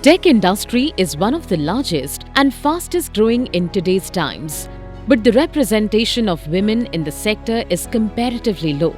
Tech industry is one of the largest and fastest growing in today's times. But the representation of women in the sector is comparatively low.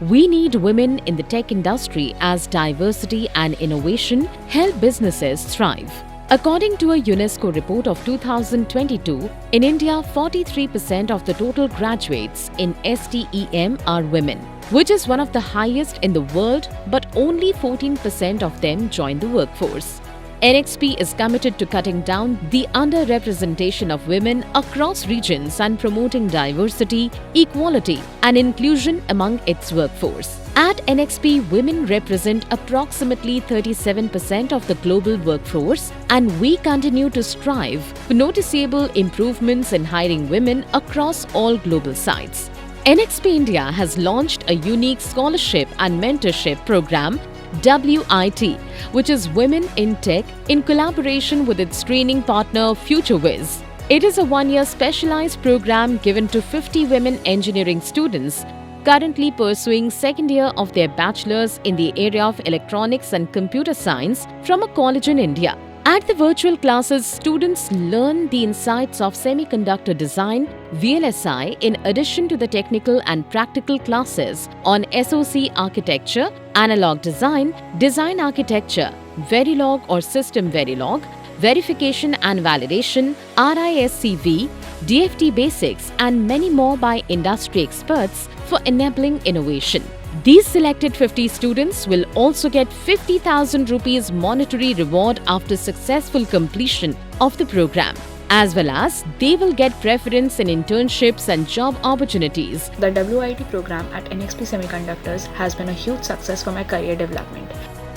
We need women in the tech industry as diversity and innovation help businesses thrive. According to a UNESCO report of 2022, in India, 43% of the total graduates in STEM are women, which is one of the highest in the world, but only 14% of them join the workforce. NXP is committed to cutting down the underrepresentation of women across regions and promoting diversity, equality, and inclusion among its workforce. At NXP, women represent approximately 37% of the global workforce, and we continue to strive for noticeable improvements in hiring women across all global sites. NXP India has launched a unique scholarship and mentorship program, WIT, which is Women in Tech, in collaboration with its training partner FutureWiz. It is a one-year specialized program given to 50 women engineering students currently pursuing second year of their bachelor's in the area of electronics and computer science from a college in India. At the virtual classes, students learn the insights of semiconductor design, VLSI, in addition to the technical and practical classes on SoC architecture, analog design, design architecture, Verilog or system Verilog, verification and validation, RISC-V, DFT basics, and many more by industry experts for enabling innovation. These selected 50 students will also get 50,000 rupees monetary reward after successful completion of the program, as well as they will get preference in internships and job opportunities. The WIT program at NXP Semiconductors has been a huge success for my career development.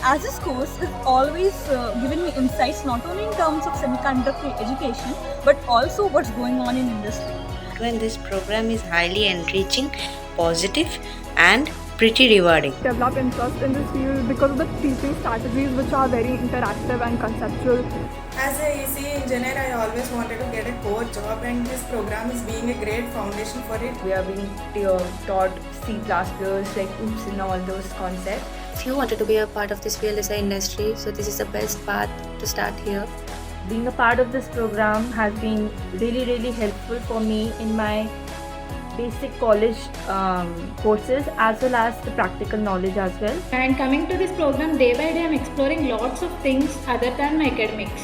As this course has always given me insights not only in terms of semiconductor education but also what's going on in industry. And this program is highly enriching, positive and pretty rewarding. Develop interest in this field because of the teaching strategies which are very interactive and conceptual. As a EC engineer, I always wanted to get a core job, and this program is being a great foundation for it. We are being taught C++, like OOPS and all those concepts. If you wanted to be a part of this VLSI industry, so this is the best path to start here. Being a part of this program has been really helpful for me in my basic college courses as well as the practical knowledge as well. And coming to this program, day by day I'm exploring lots of things other than my academics.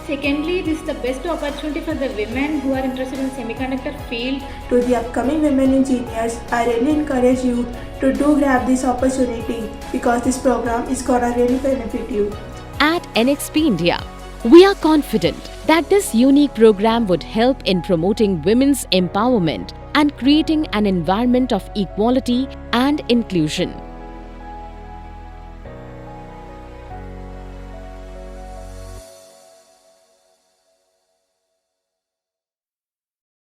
Secondly, this is the best opportunity for the women who are interested in semiconductor field. To the upcoming women engineers, I really encourage you to grab this opportunity because this program is gonna really benefit you. At NXP India, we are confident that this unique program would help in promoting women's empowerment and creating an environment of equality and inclusion.